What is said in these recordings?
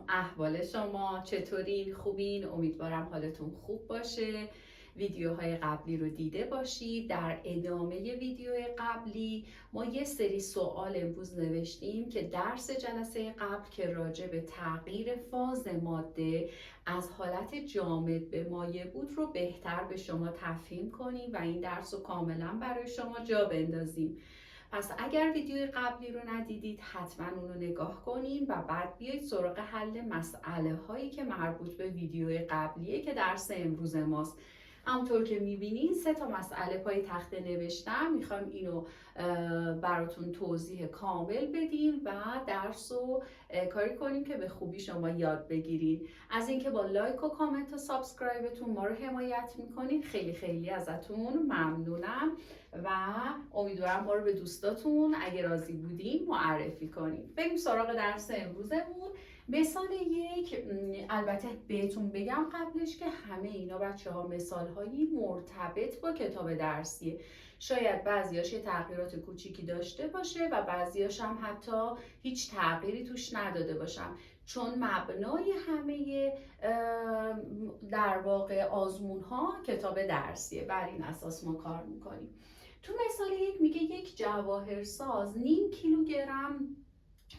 سلام، احوال شما چطورین؟ خوبین؟ امیدوارم حالتون خوب باشه. ویدیوهای قبلی رو دیده باشید. در ادامه ویدیو قبلی ما یه سری سوال امروز نوشتیم که درس جلسه قبل که راجع به تغییر فاز ماده از حالت جامد به مایع بود رو بهتر به شما تفهیم کنیم و این درس رو کاملا برای شما جا بندازیم. پس اگر ویدیوی قبلی رو ندیدید حتما اون رو نگاه کنین و بعد بیایید سراغ حل مسئله هایی که مربوط به ویدیوی قبلیه که درس امروز ماست. همونطور که میبینین 3 تا مسئله پای تخته نوشتم. میخوایم اینو براتون توضیح کامل بدیم و درس رو کاری کنیم که به خوبی شما یاد بگیرید. از اینکه با لایک و کامنت و سابسکرایبتون ما رو حمایت میکنین خیلی خیلی ازتون ممنونم و امیدوارم ما رو به دوستاتون اگه راضی بودین معرفی کنید. بریم سراغ درس امروزمون. مثال 1 البته بهتون بگم قبلش که همه اینا بچه‌ها مثال‌هایی مرتبط با کتاب درسیه. شاید بعضیاش یه تغییرات کوچیکی داشته باشه و بعضیاش هم حتی هیچ تغییری توش نداده باشم، چون مبنای همه در واقع آزمون‌ها کتاب درسیه. بر این اساس ما کار می‌کنیم. تو مثال 1 میگه یک جواهرساز نیم کیلوگرم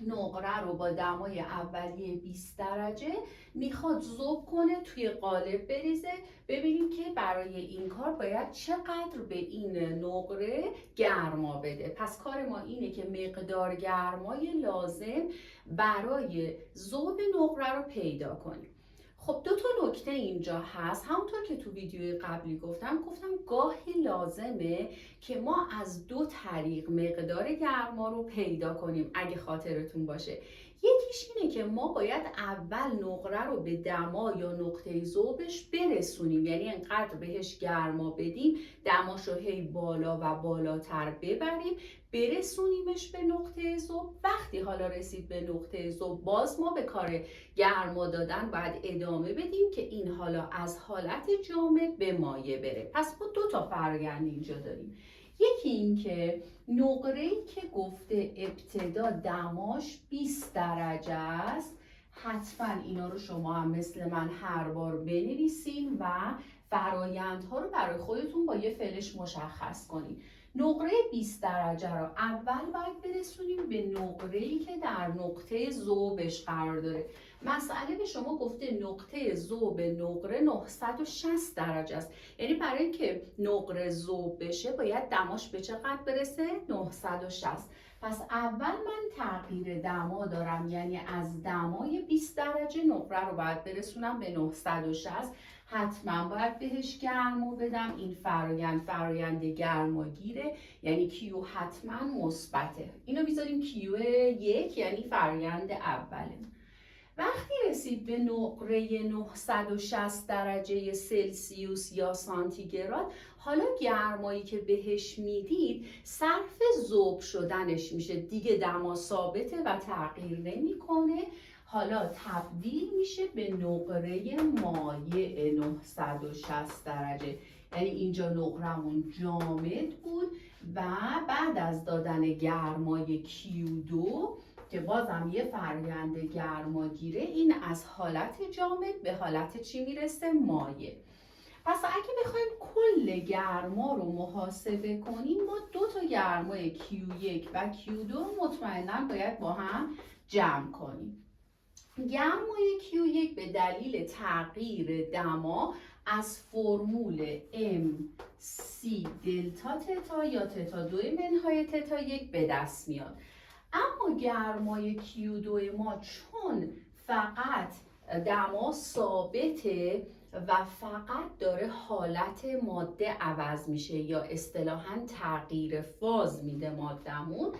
نقره رو با دمای اولیه 20 درجه میخواد ذوب کنه توی قالب بریزه. ببینیم که برای این کار باید چقدر به این نقره گرما بده. پس کار ما اینه که مقدار گرمای لازم برای ذوب نقره رو پیدا کنیم. خب 2 تا نکته اینجا هست. همونطور که تو ویدیوی قبلی گفتم گاهی لازمه که ما از 2 طریق مقدار گرما رو پیدا کنیم. اگه خاطرتون باشه یکیش اینه که ما باید اول نقره رو به دما یا نقطه ذوبش برسونیم، یعنی انقدر بهش گرما بدیم دماشو هی بالا و بالاتر ببریم برسونیمش به نقطه ذوب. وقتی حالا رسید به نقطه ذوب باز ما به کار گرما دادن باید ادامه بدیم که این حالا از حالت جامد به مایع بره. پس ما 2 تا فرآیند اینجا داریم. یکی این که نقره‌ای که گفته ابتدا دماش 20 درجه است، حتما اینا رو شما هم مثل من هر بار بنویسین و فرآیندها رو برای خودتون با یه فلش مشخص کنین. نقره 20 درجه رو اول باید برسونیم به نقره‌ای که در نقطه ذوبش قرار داره. مسئله به شما گفته نقطه ذوب نقره 960 درجه است، یعنی برای اینکه نقره ذوب بشه باید دماش به چقدر برسه؟ 960. پس اول من تغییر دما دارم، یعنی از دمای 20 درجه نقره رو باید برسونم به 960. حتما باید بهش گرما بدم. این فرآیند گرماگیره، یعنی کیو حتما مثبته. اینو میذاریم کیو 1، یعنی فرآیند اوله. وقتی رسید به نقره 960 درجه سلسیوس یا سانتیگراد، حالا گرمایی که بهش میدید صرف ذوب شدنش میشه، دیگه دما ثابته و تغییر نمیکنه. حالا تبدیل میشه به نقره مایع 960 درجه، یعنی اینجا نقرمون جامد بود و بعد از دادن گرمای Q2 که بازم یه فرآیند گرماگیره، این از حالت جامد به حالت چی میرسه؟ مایع. پس اگه بخوایم کل گرما رو محاسبه کنیم ما 2 تا گرمای Q1 و Q2 مطمئنا باید با هم جمع کنیم. گرمای Q1 به دلیل تغییر دما از فرمول MC دلتا تتا یا تتا 2 منهای تتا 1 به دست میاد. اما گرمای Q2 ما چون فقط دما ثابته و فقط داره حالت ماده عوض میشه یا اصطلاحاً تغییر فاز میده مادهمون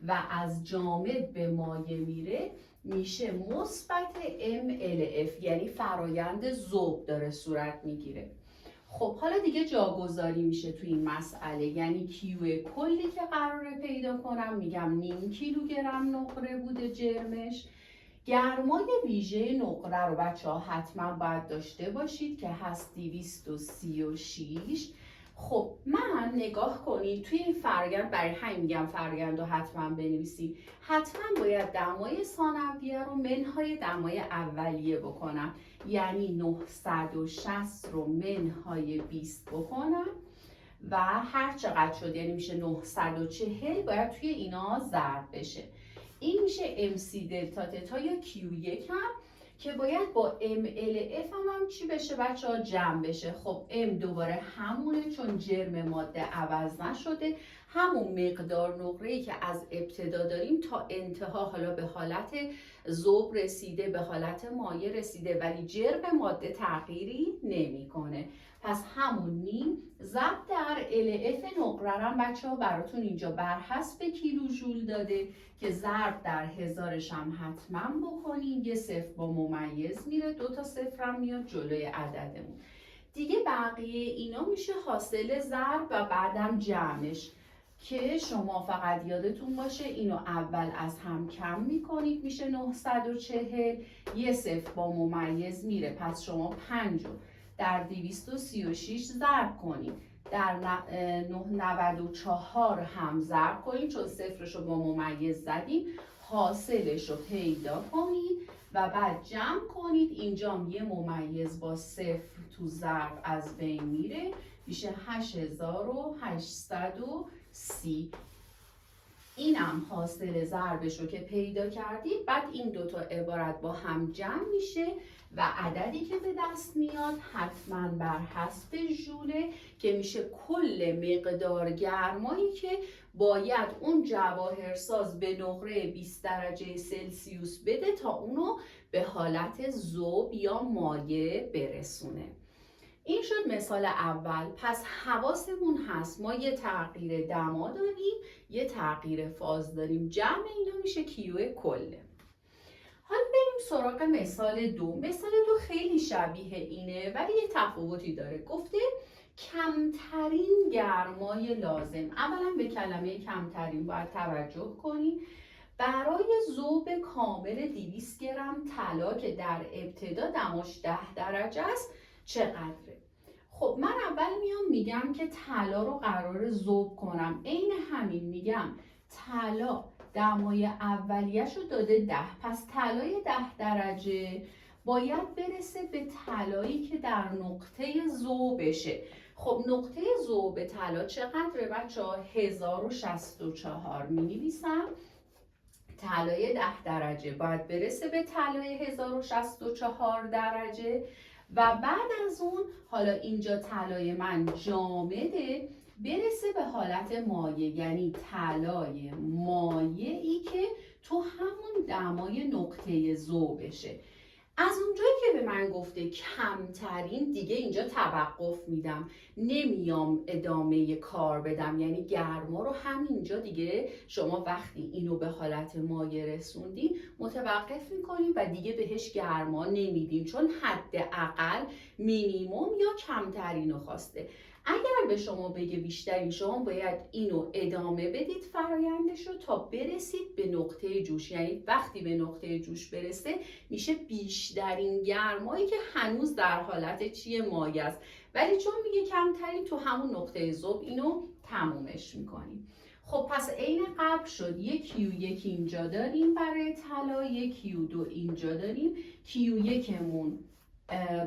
و از جامد به مایع میره، میشه مثبت MLF، یعنی فرآیند ذوب داره صورت میگیره. خب حالا دیگه جاگذاری میشه تو این مسئله، یعنی کیو کلی که قراره پیدا کنم میگم نیم کیلوگرم نقره بوده جرمش. گرمای ویژه نقره رو بچه ها حتما باید داشته باشید که هست 236. خب من نگاه کنید توی این فرآیند، برای همین میگم فرآیند رو حتما بنویسید. حتما باید دمای ثانویه رو منهای دمای اولیه بکنم، یعنی 960 رو منهای 20 بکنم و هر چقدر شد یعنی میشه 940 باید توی اینا ضرب بشه. این میشه MC دلتا تتا یا Q1 هم که باید با MLF هم چی بشه بچه ها؟ جمع بشه. خب M دوباره همونه چون جرم ماده عوض نشده، همون مقدار نقره‌ای که از ابتدا داریم تا انتها حالا به حالت ذوب رسیده، به حالت مایع رسیده، ولی جرم ماده تغییری نمیکنه. پس همون نیم ضرب در LF نقره هم بچه ها براتون اینجا بر حسب کیلوژول داده که ضرب در هزارش هم حتما بکنیم. یه صفر با ممیز میره، 2 تا صفر هم میاد جلوی عددمون. دیگه بقیه اینا میشه حاصل ضرب و بعدم جمعش که شما فقط یادتون باشه اینو اول از هم کم میکنید میشه 940. یه صفر با ممیز میره، پس شما 5 رو در 236 ضرب کنید، در 994 هم ضرب کنید چون صفرش رو با ممیز زدیم، حاصلش رو پیدا کنید و بعد جمع کنید. اینجا یه ممیز با صفر تو ضرب از بین میره، میشه 8830. اینم حاصل ضربش رو که پیدا کردید. بعد این دوتا عبارت با هم جمع میشه و عددی که به دست میاد حتما بر حسب ژوله که میشه کل مقدار گرمایی که باید اون جواهرساز به نقره 20 درجه سلسیوس بده تا اونو به حالت ذوب یا مایع برسونه. این شد مثال اول. پس حواسمون هست ما یه تغییر دما داریم، یه تغییر فاز داریم، جمع اینا میشه کیو کله. حالا بریم سراغ مثال دو. مثال دو خیلی شبیه اینه ولی یه تفاوتی داره. گفته کمترین گرمای لازم. اولا به کلمه کمترین باید توجه کنید. برای ذوب کامل 200 گرم طلا که در ابتدا دماش 10 درجه است چقدره؟ خب من اول میگم که طلا رو قرار ذوب کنم. عین همین میگم طلا دمای اولیه‌شو داده 10، پس طلای 10 درجه باید برسه به طلایی که در نقطه ذوبشه. خب نقطه ذوب طلا چقدره بچه‌ها؟ 1064 می‌نویسم. طلای 10 درجه باید برسه به طلای 1064 درجه و بعد از اون حالا اینجا طلای من جامده برسه به حالت مایع، یعنی طلای مایعی که تو همون دمای نقطه ذوبشه. از اونجایی که به من گفته کمترین، دیگه اینجا توقف میدم، نمیام ادامه کار بدم، یعنی گرما رو همینجا دیگه شما وقتی اینو به حالت مایع رسوندین متوقف میکنیم و دیگه بهش گرما نمیدیم چون حداقل مینیمم یا کمترین رو خواسته. اگر به شما بگه بیشترین، شما باید اینو ادامه بدید فرایندش رو تا برسید به نقطه جوش، یعنی وقتی به نقطه جوش برسه میشه بیشترین گرمایی که هنوز در حالت چیه؟ مایع است، ولی چون میگه کمترین تو همون نقطه ذوب اینو تمومش میکنیم. خب پس عین قبل شد. یک Q1 اینجا داریم برای طلا، یک Q2 اینجا داریم. Q1مون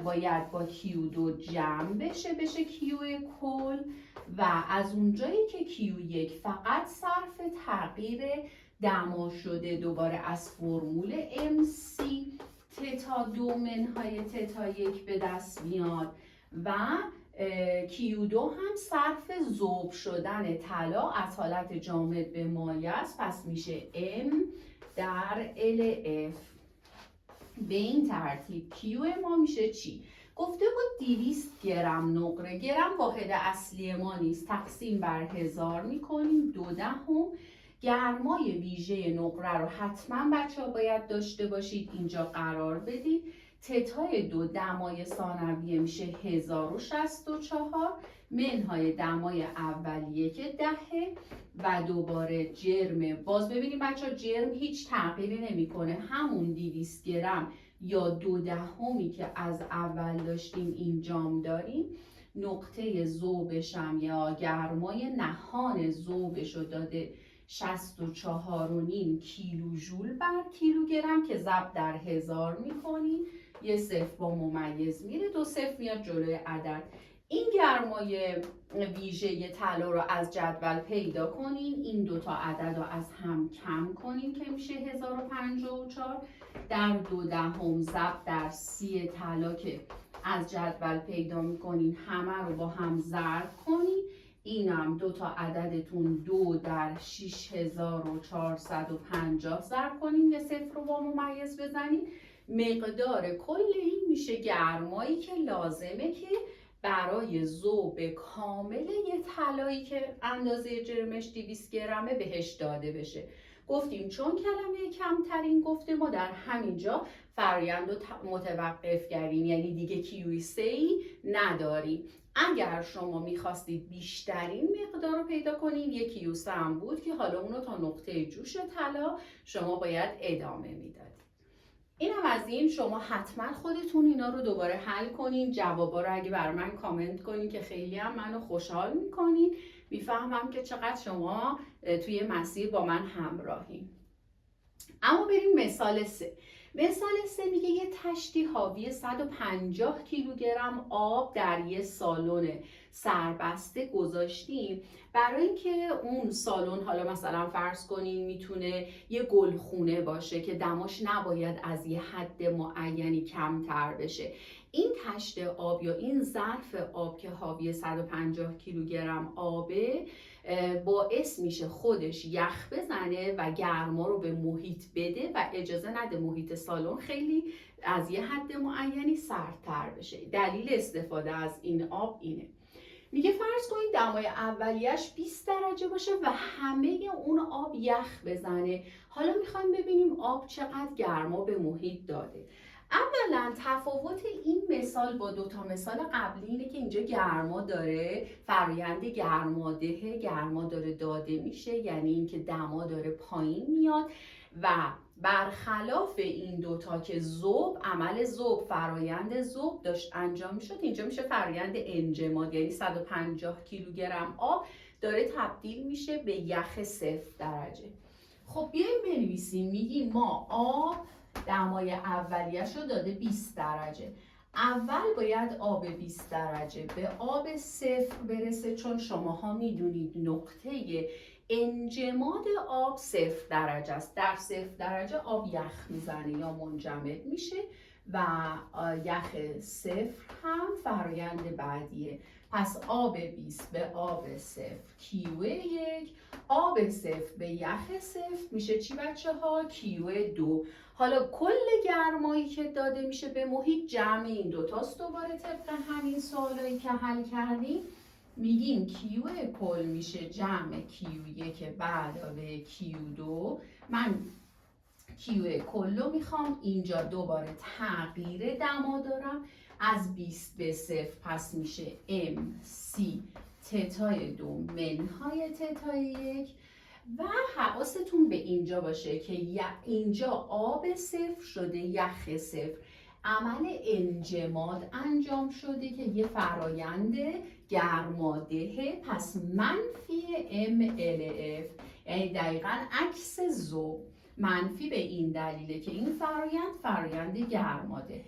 باید با Q2 جمع بشه Q کل و از اونجایی که Q1 فقط صرف تغییر دما شده دوباره از فرمول MC تتا 2 منهای تتا 1 به دست میاد و Q2 هم صرف ذوب شدن طلا از حالت جامد به مایع است، پس میشه M در LF. به این ترتیب Q ما میشه چی؟ گفته بود 200 گرم نقره. گرم واحد اصلی ما نیست، تقسیم بر 1000 میکنیم 0.2. گرمای ویژه نقره رو حتما بچه‌ها باید داشته باشید، اینجا قرار بدید. تتای 2 دمای ثانویه میشه 1064 منهای دمای اولیه که 10 و دوباره جرم. باز ببینید بچه‌ها جرم هیچ تغییری نمیکنه، همون 200 گرم یا 0.2 که از اول داشتیم اینجام داریم نقطه ذوبشم یا گرمای نهان ذوبش رو داده 64.5 کیلوژول بر کیلوگرم که ضرب در 1000 میکنین، یه صفر با ممیز میره، 2 صفر میاد جلوی عدد. این گرمای ویژه طلا رو از جدول پیدا کنین، این دوتا عدد رو از هم کم کنین که میشه 1054 در 2 ضرب در 30 طلا که از جدول پیدا میکنین، همه رو با هم ضرب کنین. اینم دوتا عددتون 2 در 6450 ضرب کنین، یه صفر رو با ممیز بزنین. مقدار کل این میشه گرمایی که لازمه که برای ذوب کامل یه طلایی که اندازه جرمش 200 گرمه بهش داده بشه. گفتیم چون کلمه کمترین گفته ما در همینجا فرآیند رو متوقف کردیم، یعنی دیگه QC نداریم. اگر شما میخواستید بیشترین مقدار رو پیدا کنین، یک QC هم بود که حالا اونو تا نقطه جوش طلا شما باید ادامه میدادید. اینم از این. شما حتما خودتون اینا رو دوباره حل کنین، جوابا رو اگه بر من کامنت کنین که خیلی هم منو خوشحال میکنین، میفهمم که چقدر شما توی مسیر با من همراهین. اما بریم مثال 3. مثال 3 میگه یه تشتی حاوی 150 کیلوگرم آب در یه سالن سربسته گذاشتیم. برای اینکه اون سالن، حالا مثلا فرض کنین میتونه یه گلخونه باشه که دماش نباید از یه حد معینی کمتر بشه، این تشت آب یا این ظرف آب که حاوی 150 کیلوگرم آبه باعث میشه خودش یخ بزنه و گرما رو به محیط بده و اجازه نده محیط سالن خیلی از یه حد معینی سردتر بشه. دلیل استفاده از این آب اینه. میگه فرض کنید دمای اولیش 20 درجه باشه و همه اون آب یخ بزنه. حالا میخوایم ببینیم آب چقدر گرما به محیط داده. اولا تفاوت این مثال با دوتا مثال قبلی اینه که اینجا گرما داره، فرآیند گرمادهه، گرما داره داده میشه، یعنی اینکه دما داره پایین میاد و برخلاف این دوتا که ذوب، عمل ذوب، فرآیند ذوب داشت انجام میشد، اینجا میشه فرآیند انجماد، یعنی 150 کیلوگرم آب داره تبدیل میشه به یخ 0 درجه. خب بیایم بنویسیم. میگیم ما آب دمای اولیش رو داده 20 درجه. اول باید آب 20 درجه به آب 0 برسه، چون شماها میدونید نقطه انجماد آب 0 درجه است. در 0 درجه آب یخ میزنه یا منجمد میشه و یخ 0 هم فرآیند بعدیه. پس آب 20 به آب 0 کیو 1، آب 0 به یخ 0 میشه چی بچه ها؟ کیو 2. حالا کل گرمایی که داده میشه به محیط جمع این دوتاست. دوباره طبق همین سوالایی که حل کردیم میگیم کیو کل میشه جمع کیو 1 به علاوه کیو 2. من کیو کل رو میخوام، اینجا دوباره تغییر دما دارم از 20 به 0، پس میشه MC تتای 2 منهای تتای 1. و حواستون به اینجا باشه که اینجا آب 0 شده یخ 0. عمل انجماد انجام شده که یه فرایند گرمادهه، پس منفی MLF، یعنی دقیقاً عکس ذوب. منفی به این دلیله که این فرایند گرماده.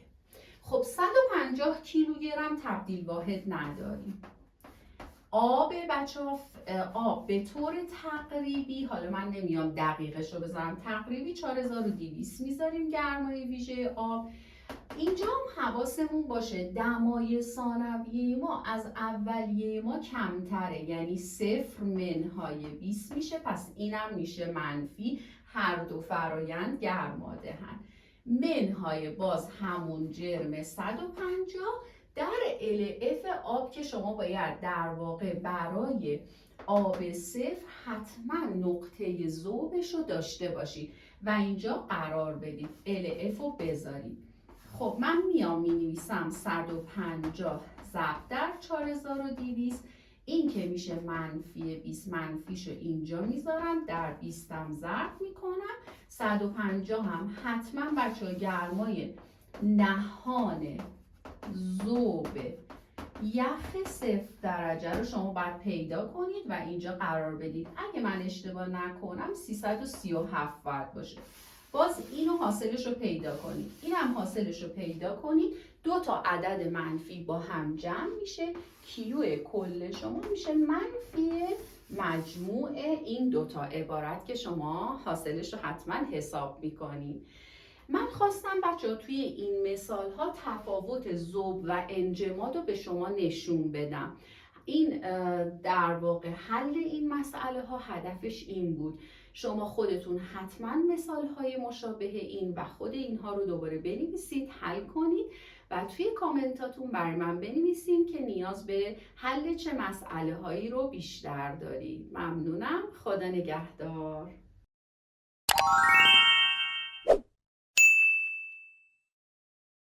خب 150 کیلوگرم تبدیل واحد نداریم. آب بچه ها، آب به طور تقریبی، حالا من نمیام دقیقش رو بذارم، تقریبی 4200 میذاریم گرمای ویژه آب. اینجا هم حواسمون باشه دمای ثانویه ما از اولیه ما کمتره، یعنی 0 منهای 20 میشه، پس اینم میشه منفی. هر دو فرایند گرمادهن. منهای باز همون جرم 150 در LF آب که شما باید در واقع برای آب 0 حتما نقطه ذوبش رو داشته باشید و اینجا قرار بدید، LF رو بذارید. خب من میام مینویسم 150 ضرب در 4200، این که میشه منفی 20، منفیشو اینجا میذارم، در 20 هم ضرب میکنم. 150 هم حتما بچه ها گرمای نهان ذوب یخ 0 درجه رو شما باید پیدا کنید و اینجا قرار بدید. اگه من اشتباه نکنم 337 باید باشه. باز اینو حاصلش رو پیدا کنید، این هم حاصلش رو پیدا کنید. 2 تا عدد منفی با هم جمع میشه، کیو کل شما میشه منفی مجموع این 2 تا عبارت که شما حاصلش رو حتما حساب میکنید. من خواستم بچه‌ها توی این مثال ها تفاوت ذوب و انجماد رو به شما نشون بدم. این در واقع حل این مسئله ها هدفش این بود. شما خودتون حتما مثال های مشابه این و خود اینها رو دوباره بنویسید، حل کنید و توی کامنتاتون برای من بنویسید که نیاز به حل چه مسئله هایی رو بیشتر دارید. ممنونم. خدا نگهدار.